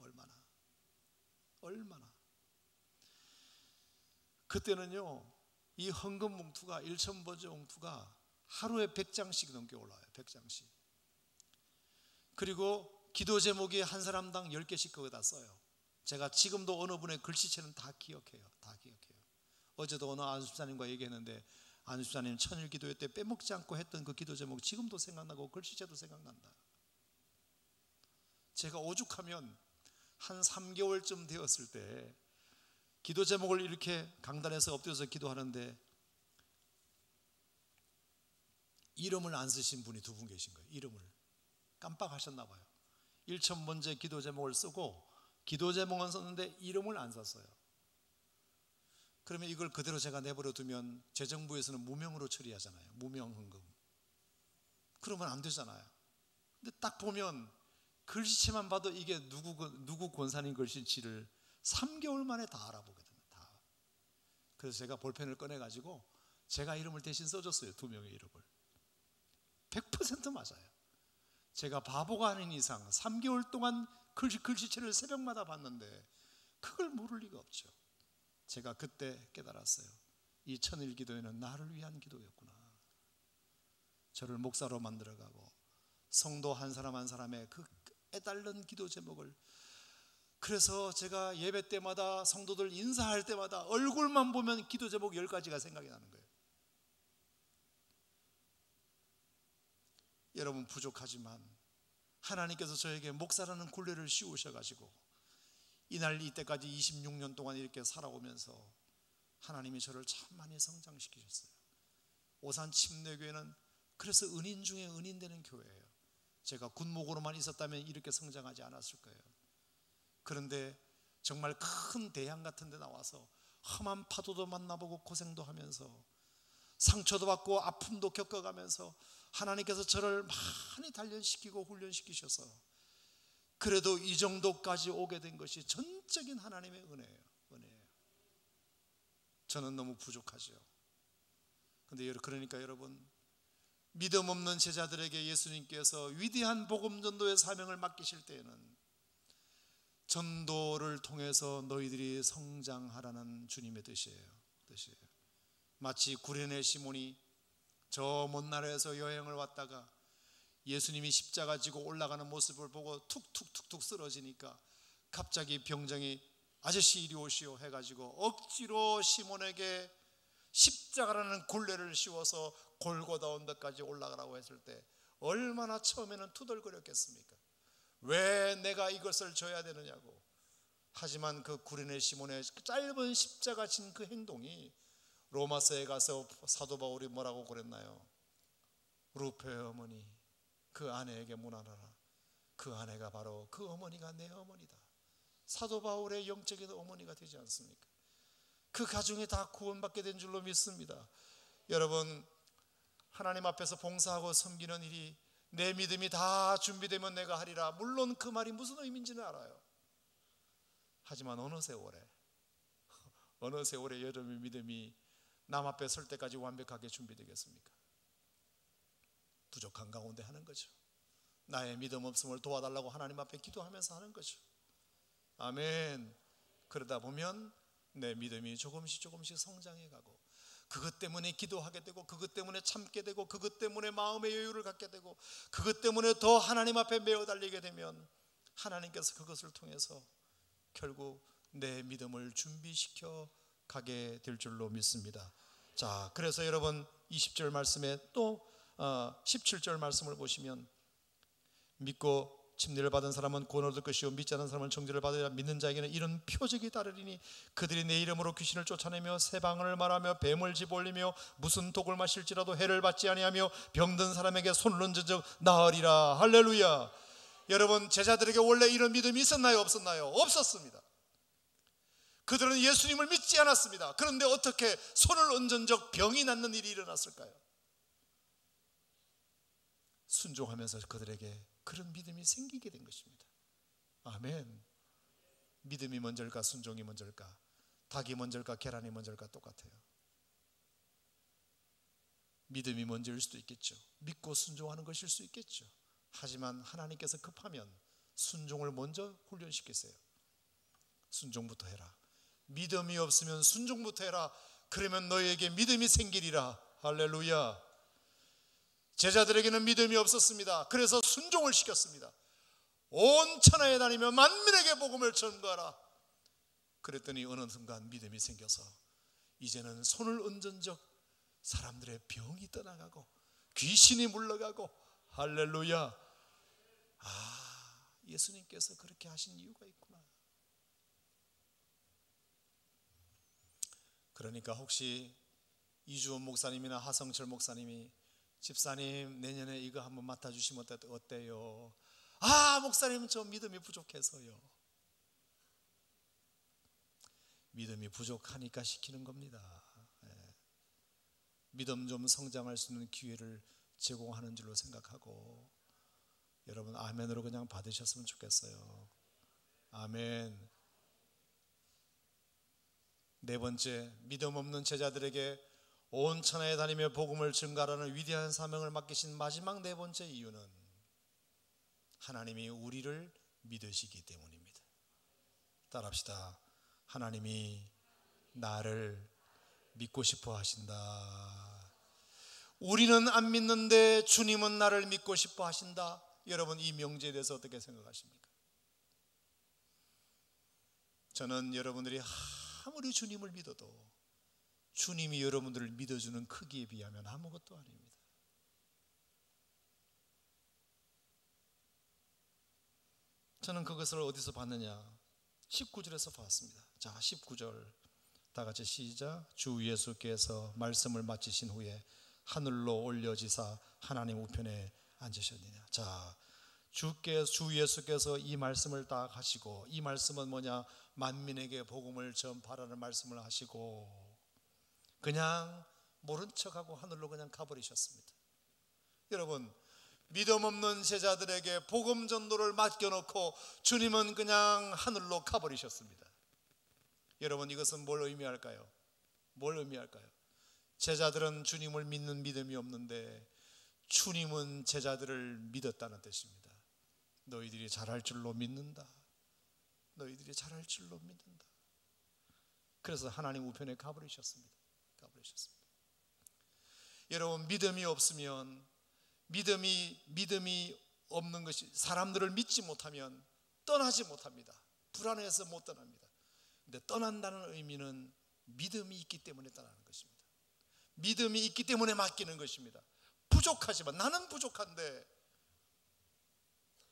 얼마나. 그때는요, 이 헌금 봉투가 1,000번째 봉투가 하루에 100장씩 넘게 올라와요. 100장씩. 그리고 기도 제목이 한 사람당 10개씩 거기다 써요. 제가 지금도 어느 분의 글씨체는 다 기억해요. 어제도 어느 안수사님과 얘기했는데 안수사님 천일 기도회 때 빼먹지 않고 했던 그 기도 제목 지금도 생각나고 글씨체도 생각난다. 제가 오죽하면 한 3개월쯤 되었을 때 기도 제목을 이렇게 강단에서 엎드려서 기도하는데 이름을 안 쓰신 분이 2분 계신 거예요. 이름을 깜빡하셨나 봐요. 1,000번째 기도 제목을 쓰고 기도 제목은 썼는데 이름을 안 썼어요. 그러면 이걸 그대로 제가 내버려 두면 재정부에서는 무명으로 처리하잖아요. 무명 헌금. 그러면 안 되잖아요. 근데 딱 보면 글씨체만 봐도 이게 누구 권사님 글씨인지를 3개월 만에 다 알아보거든요. 다. 그래서 제가 볼펜을 꺼내가지고 제가 이름을 대신 써줬어요. 2명의 이름을. 100% 맞아요. 제가 바보가 아닌 이상 3개월 동안 글씨체를 새벽마다 봤는데 그걸 모를 리가 없죠. 제가 그때 깨달았어요. 이 천일 기도회는 나를 위한 기도였구나. 저를 목사로 만들어가고 성도 한 사람 한 사람의 그 애달른 기도 제목을, 그래서 제가 예배 때마다 성도들 인사할 때마다 얼굴만 보면 기도 제목 10가지가 생각이 나는 거예요. 여러분, 부족하지만 하나님께서 저에게 목사라는 굴레를 씌우셔가지고 이날 이때까지 26년 동안 이렇게 살아오면서 하나님이 저를 참 많이 성장시키셨어요. 오산 침례교회는 그래서 은인 중에 은인 되는 교회예요. 제가 군목으로만 있었다면 이렇게 성장하지 않았을 거예요. 그런데 정말 큰 대양 같은 데 나와서 험한 파도도 만나보고 고생도 하면서 상처도 받고 아픔도 겪어가면서 하나님께서 저를 많이 단련시키고 훈련시키셔서 그래도 이 정도까지 오게 된 것이 전적인 하나님의 은혜예요. 저는 너무 부족하죠. 그런데 그러니까 여러분, 믿음 없는 제자들에게 예수님께서 위대한 복음 전도의 사명을 맡기실 때에는 전도를 통해서 너희들이 성장하라는 주님의 뜻이에요. 마치 구레네 시몬이 저 먼 나라에서 여행을 왔다가 예수님이 십자가 지고 올라가는 모습을 보고 툭툭툭툭 쓰러지니까 갑자기 병정이 아저씨 이리 오시오 해가지고 억지로 시몬에게 십자가라는 굴레를 씌워서 골고다 언덕까지 올라가라고 했을 때 얼마나 처음에는 투덜거렸겠습니까? 왜 내가 이것을 져야 되느냐고. 하지만 그 구레네 시몬의 짧은 십자가 진 그 행동이 로마서에 가서 사도 바울이 뭐라고 그랬나요? 루페의 어머니, 그 아내에게 문안하라. 그 아내가 바로 그 어머니가 내 어머니다. 사도 바울의 영적인 어머니가 되지 않습니까? 그 가정이 다 구원받게 된 줄로 믿습니다. 여러분, 하나님 앞에서 봉사하고 섬기는 일이 내 믿음이 다 준비되면 내가 하리라. 물론 그 말이 무슨 의미인지는 알아요. 하지만 어느 세월에 여러분의 믿음이 남 앞에 설 때까지 완벽하게 준비되겠습니까? 부족한 가운데 하는 거죠. 나의 믿음 없음을 도와달라고 하나님 앞에 기도하면서 하는 거죠. 아멘. 그러다 보면 내 믿음이 조금씩 성장해가고 그것 때문에 기도하게 되고 그것 때문에 참게 되고 그것 때문에 마음의 여유를 갖게 되고 그것 때문에 더 하나님 앞에 매어 달리게 되면 하나님께서 그것을 통해서 결국 내 믿음을 준비시켜 가게 될 줄로 믿습니다. 자, 그래서 여러분 20절 말씀에 또 17절 말씀을 보시면 믿고 침례를 받은 사람은 구원을 얻을 것이요 믿지 않은 사람은 정죄를 받으리라. 믿는 자에게는 이런 표적이 따르리니 그들이 내 이름으로 귀신을 쫓아내며 새 방언을 말하며 뱀을 집어올리며 무슨 독을 마실지라도 해를 받지 아니하며 병든 사람에게 손을 얹은 적 나으리라. 할렐루야. 여러분, 제자들에게 원래 이런 믿음이 있었나요? 없었나요? 없었습니다. 그들은 예수님을 믿지 않았습니다. 그런데 어떻게 손을 얹은 적 병이 낫는 일이 일어났을까요? 순종하면서 그들에게 그런 믿음이 생기게 된 것입니다. 아멘. 믿음이 먼저일까 순종이 먼저일까? 닭이 먼저일까 계란이 먼저일까? 똑같아요. 믿음이 먼저일 수도 있겠죠. 믿고 순종하는 것일 수 있겠죠. 하지만 하나님께서 급하면 순종을 먼저 훈련시키세요. 순종부터 해라. 믿음이 없으면 순종부터 해라. 그러면 너희에게 믿음이 생기리라. 할렐루야. 제자들에게는 믿음이 없었습니다. 그래서 순종을 시켰습니다. 온 천하에 다니며 만민에게 복음을 전가하라. 그랬더니 어느 순간 믿음이 생겨서 이제는 손을 얹은 적 사람들의 병이 떠나가고 귀신이 물러가고, 할렐루야. 예수님께서 그렇게 하신 이유가 있구나. 그러니까 혹시 이주원 목사님이나 하성철 목사님이 집사님 내년에 이거 한번 맡아주시면 어때요? 목사님 저 믿음이 부족해서요. 믿음이 부족하니까 시키는 겁니다. 믿음 좀 성장할 수 있는 기회를 제공하는 줄로 생각하고 여러분 아멘으로 그냥 받으셨으면 좋겠어요. 아멘. 네 번째, 믿음 없는 제자들에게 온 천하에 다니며 복음을 증가하라는 위대한 사명을 맡기신 마지막 네 번째 이유는 하나님이 우리를 믿으시기 때문입니다. 따라합시다. 하나님이 나를 믿고 싶어 하신다. 우리는 안 믿는데 주님은 나를 믿고 싶어 하신다. 여러분, 이 명제에 대해서 어떻게 생각하십니까? 저는 여러분들이 아무리 주님을 믿어도 주님이 여러분들을 믿어주는 크기에 비하면 아무것도 아닙니다. 저는 그것을 어디서 봤느냐? 19절에서 봤습니다. 자, 19절 다 같이 시작. 주 예수께서 말씀을 마치신 후에 하늘로 올려지사 하나님 우편에 앉으셨느냐. 자, 주 예수께서 이 말씀을 딱 하시고, 이 말씀은 뭐냐? 만민에게 복음을 전파라는 말씀을 하시고 그냥 모른 척하고 하늘로 그냥 가버리셨습니다. 여러분, 믿음 없는 제자들에게 복음 전도를 맡겨놓고 주님은 그냥 하늘로 가버리셨습니다. 여러분, 이것은 뭘 의미할까요? 뭘 의미할까요? 제자들은 주님을 믿는 믿음이 없는데 주님은 제자들을 믿었다는 뜻입니다. 너희들이 잘할 줄로 믿는다. 너희들이 잘할 줄로 믿는다. 그래서 하나님 우편에 가버리셨습니다. 여러분, 믿음이 없으면 믿음이 없는 것이, 사람들을 믿지 못하면 떠나지 못합니다. 불안해서 못 떠납니다. 근데 떠난다는 의미는 믿음이 있기 때문에 떠나는 것입니다. 믿음이 있기 때문에 맡기는 것입니다. 부족하지만, 나는 부족한데,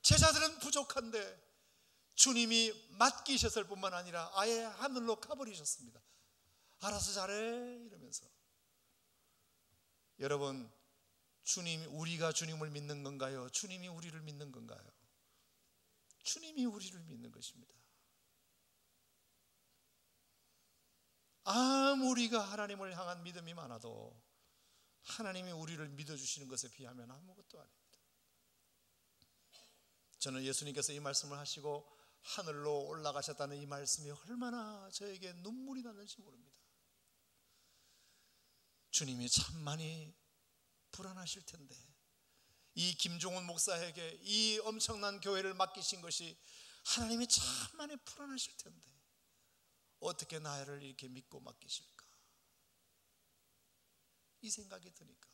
제자들은 부족한데 주님이 맡기셨을 뿐만 아니라 아예 하늘로 가버리셨습니다. 알아서 잘해 이러면서. 여러분, 우리가 주님을 믿는 건가요? 주님이 우리를 믿는 건가요? 주님이 우리를 믿는 것입니다. 우리가 하나님을 향한 믿음이 많아도 하나님이 우리를 믿어주시는 것에 비하면 아무것도 아닙니다. 저는 예수님께서 이 말씀을 하시고 하늘로 올라가셨다는 이 말씀이 얼마나 저에게 눈물이 나는지 모릅니다. 주님이 참 많이 불안하실 텐데, 이 김종훈 목사에게 이 엄청난 교회를 맡기신 것이 하나님이 참 많이 불안하실 텐데 어떻게 나를 이렇게 믿고 맡기실까? 이 생각이 드니까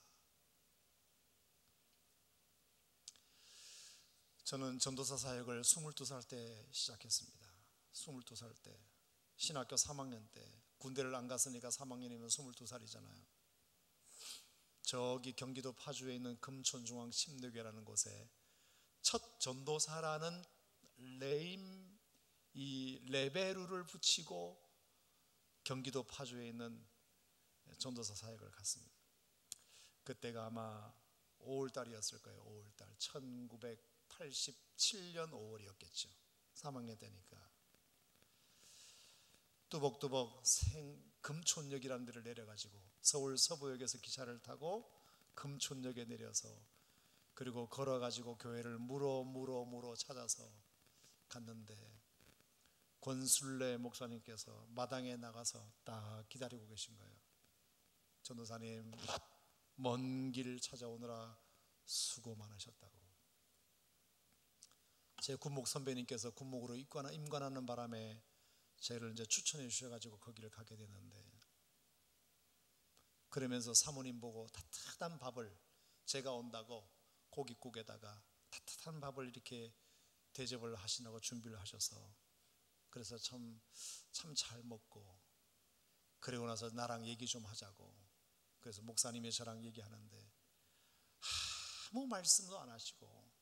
저는 전도사 사역을 22살 때 시작했습니다. 22살 때, 신학교 3학년 때. 군대를 안 갔으니까 3학년이면 22살이잖아요. 저기 경기도 파주에 있는 금천중앙 침례교회라는 곳에 첫 전도사라는 레임, 이 레베루를 붙이고 경기도 파주에 있는 전도사 사역을 갔습니다. 그때가 아마 5월달이었을 거예요. 5월달 1987년 5월이었겠죠. 3학년 때니까 뚜벅뚜벅 금촌역이라는 데를 내려가지고 서울 서부역에서 기차를 타고 금촌역에 내려서 그리고 걸어가지고 교회를 물어 찾아서 갔는데 권순례 목사님께서 마당에 나가서 딱 기다리고 계신 거예요. 전도사님, 먼 길 찾아오느라 수고 많으셨다고. 제 군목 선배님께서 군목으로 임관하는 바람에 저를 이제 추천해 주셔가지고 거기를 가게 됐는데, 그러면서 사모님 보고 따뜻한 밥을, 제가 온다고 고깃국에다가 따뜻한 밥을 이렇게 대접을 하시라고 준비를 하셔서, 그래서 참 잘 먹고, 그리고 나서 나랑 얘기 좀 하자고. 그래서 목사님이 저랑 얘기하는데 아무 말씀도 안 하시고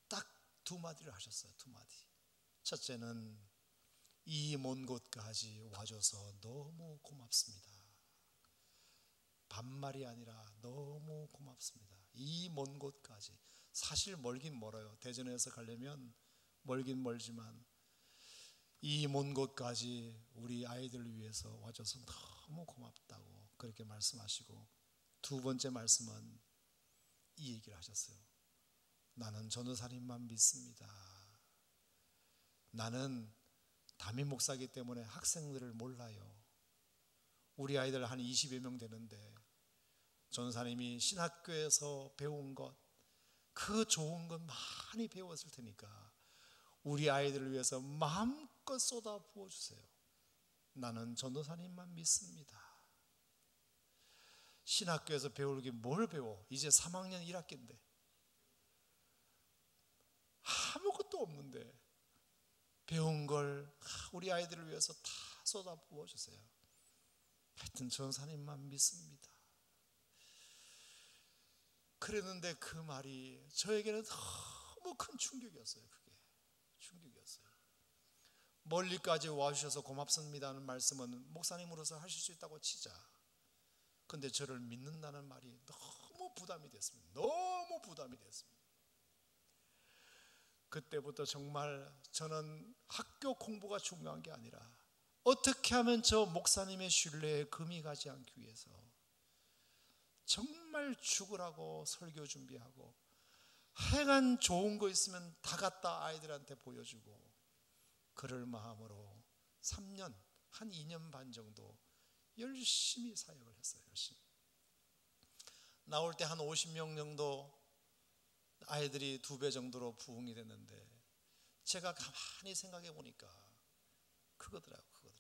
딱 두 마디를 하셨어요. 두 마디. 첫째는 이 먼 곳까지 와줘서 너무 고맙습니다. 반말이 아니라 너무 고맙습니다. 이 먼 곳까지. 사실 멀긴 멀어요. 대전에서 가려면 멀긴 멀지만 이 먼 곳까지 우리 아이들을 위해서 와줘서 너무 고맙다고 그렇게 말씀하시고, 두 번째 말씀은 이 얘기를 하셨어요. 나는 전도사님만 믿습니다. 나는 담임 목사이기 때문에 학생들을 몰라요. 우리 아이들 한 20여 명 되는데 전도사님이 신학교에서 배운 것, 그 좋은 것 많이 배웠을 테니까 우리 아이들을 위해서 마음껏 쏟아 부어주세요. 나는 전도사님만 믿습니다. 신학교에서 배울 게 뭘 배워? 이제 3학년 1학기인데 아무것도 없는데 배운 걸 우리 아이들을 위해서 다 쏟아 부어주세요. 하여튼 전도사님만 믿습니다. 그랬는데 그 말이 저에게는 너무 큰 충격이었어요. 그게 충격이었어요. 멀리까지 와주셔서 고맙습니다는 말씀은 목사님으로서 하실 수 있다고 치자. 근데 저를 믿는다는 말이 너무 부담이 됐습니다. 너무 부담이 됐습니다. 그때부터 정말 저는 학교 공부가 중요한 게 아니라 어떻게 하면 저 목사님의 신뢰에 금이 가지 않기 위해서 정말 죽으라고 설교 준비하고 하여간 좋은 거 있으면 다 갖다 아이들한테 보여주고, 그럴 마음으로 3년, 한 2년 반 정도 열심히 사역을 했어요. 열심히. 나올 때 한 50명 정도 아이들이 2배 정도로 부흥이 됐는데, 제가 가만히 생각해 보니까 그거더라고요.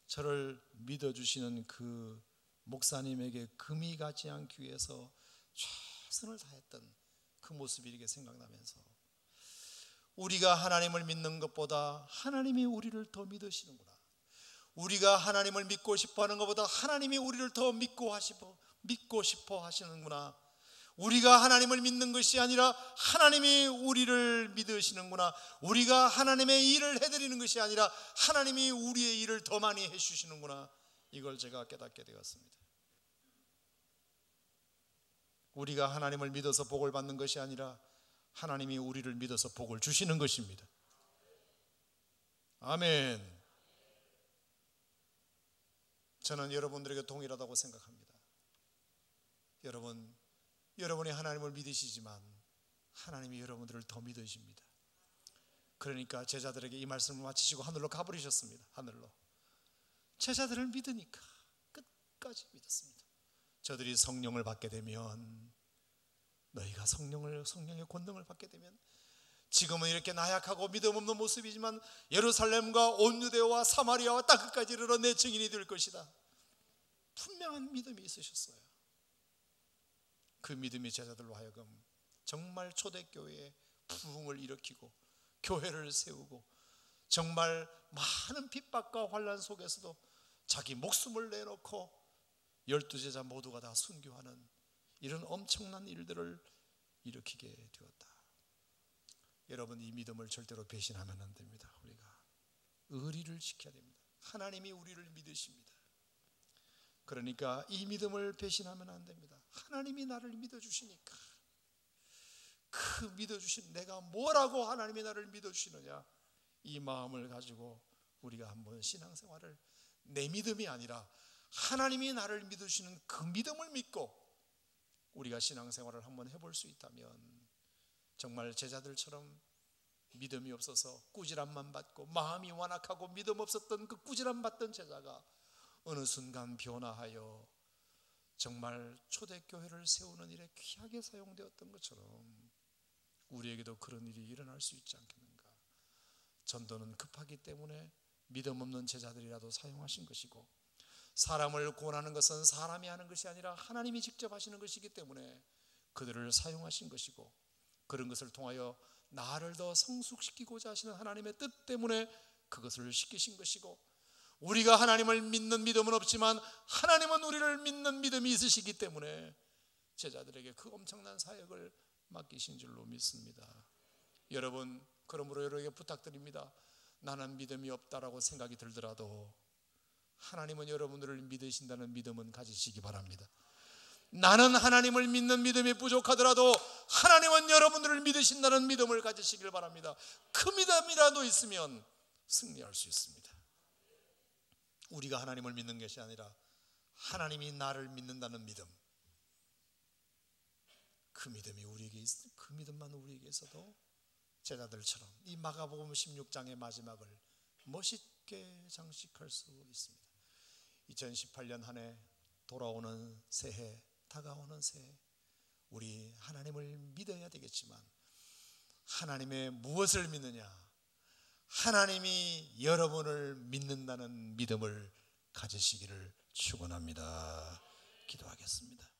저를 믿어주시는 그 목사님에게 금이 가지 않기 위해서 최선을 다했던 그 모습이 이렇게 생각나면서, 우리가 하나님을 믿는 것보다 하나님이 우리를 더 믿으시는구나. 우리가 하나님을 믿고 싶어하는 것보다 하나님이 우리를 더 믿고 싶어 하시는구나. 우리가 하나님을 믿는 것이 아니라 하나님이 우리를 믿으시는구나. 우리가 하나님의 일을 해드리는 것이 아니라 하나님이 우리의 일을 더 많이 해주시는구나. 이걸 제가 깨닫게 되었습니다. 우리가 하나님을 믿어서 복을 받는 것이 아니라 하나님이 우리를 믿어서 복을 주시는 것입니다. 아멘. 저는 여러분들에게 동일하다고 생각합니다. 여러분이 하나님을 믿으시지만 하나님이 여러분들을 더 믿으십니다. 그러니까 제자들에게 이 말씀을 마치시고 하늘로 가버리셨습니다. 하늘로. 제자들을 믿으니까 끝까지 믿었습니다. 저들이 성령을 받게 되면, 너희가 성령의 권능을 받게 되면, 지금은 이렇게 나약하고 믿음 없는 모습이지만 예루살렘과 온 유대와 사마리아와 땅끝까지 이르러 내 증인이 될 것이다. 분명한 믿음이 있으셨어요. 그 믿음이 제자들로 하여금 정말 초대교회에 부흥을 일으키고 교회를 세우고, 정말 많은 핍박과 환난 속에서도 자기 목숨을 내놓고 12제자 모두가 다 순교하는 이런 엄청난 일들을 일으키게 되었다. 여러분, 이 믿음을 절대로 배신하면 안 됩니다. 우리가 의리를 지켜야 됩니다. 하나님이 우리를 믿으십니다. 그러니까 이 믿음을 배신하면 안 됩니다. 하나님이 나를 믿어주시니까, 그 믿어주신, 내가 뭐라고 하나님이 나를 믿어주시느냐, 이 마음을 가지고 우리가 한번 신앙생활을, 내 믿음이 아니라 하나님이 나를 믿으시는 그 믿음을 믿고 우리가 신앙생활을 한번 해볼 수 있다면, 정말 제자들처럼 믿음이 없어서 꾸지람만 받고 마음이 완악하고 믿음 없었던 그 꾸지람 받던 제자가 어느 순간 변화하여 정말 초대교회를 세우는 일에 귀하게 사용되었던 것처럼 우리에게도 그런 일이 일어날 수 있지 않겠는가. 전도는 급하기 때문에 믿음 없는 제자들이라도 사용하신 것이고, 사람을 구원하는 것은 사람이 하는 것이 아니라 하나님이 직접 하시는 것이기 때문에 그들을 사용하신 것이고, 그런 것을 통하여 나를 더 성숙시키고자 하시는 하나님의 뜻 때문에 그것을 시키신 것이고, 우리가 하나님을 믿는 믿음은 없지만 하나님은 우리를 믿는 믿음이 있으시기 때문에 제자들에게 그 엄청난 사역을 맡기신 줄로 믿습니다. 여러분, 그러므로 여러분에게 부탁드립니다. 나는 믿음이 없다라고 생각이 들더라도 하나님은 여러분들을 믿으신다는 믿음은 가지시기 바랍니다. 나는 하나님을 믿는 믿음이 부족하더라도 하나님은 여러분들을 믿으신다는 믿음을 가지시길 바랍니다. 그 믿음이라도 있으면 승리할 수 있습니다. 우리가 하나님을 믿는 것이 아니라 하나님이 나를 믿는다는 믿음, 그 믿음이 우리에게 그 믿음만 우리에게 있어도 제자들처럼 이 마가복음 16장의 마지막을 멋있게 장식할 수 있습니다. 2018년 한 해, 돌아오는 새해, 다가오는 새해, 우리 하나님을 믿어야 되겠지만 하나님의 무엇을 믿느냐? 하나님이 여러분을 믿는다는 믿음을 가지시기를 축원합니다. 기도하겠습니다.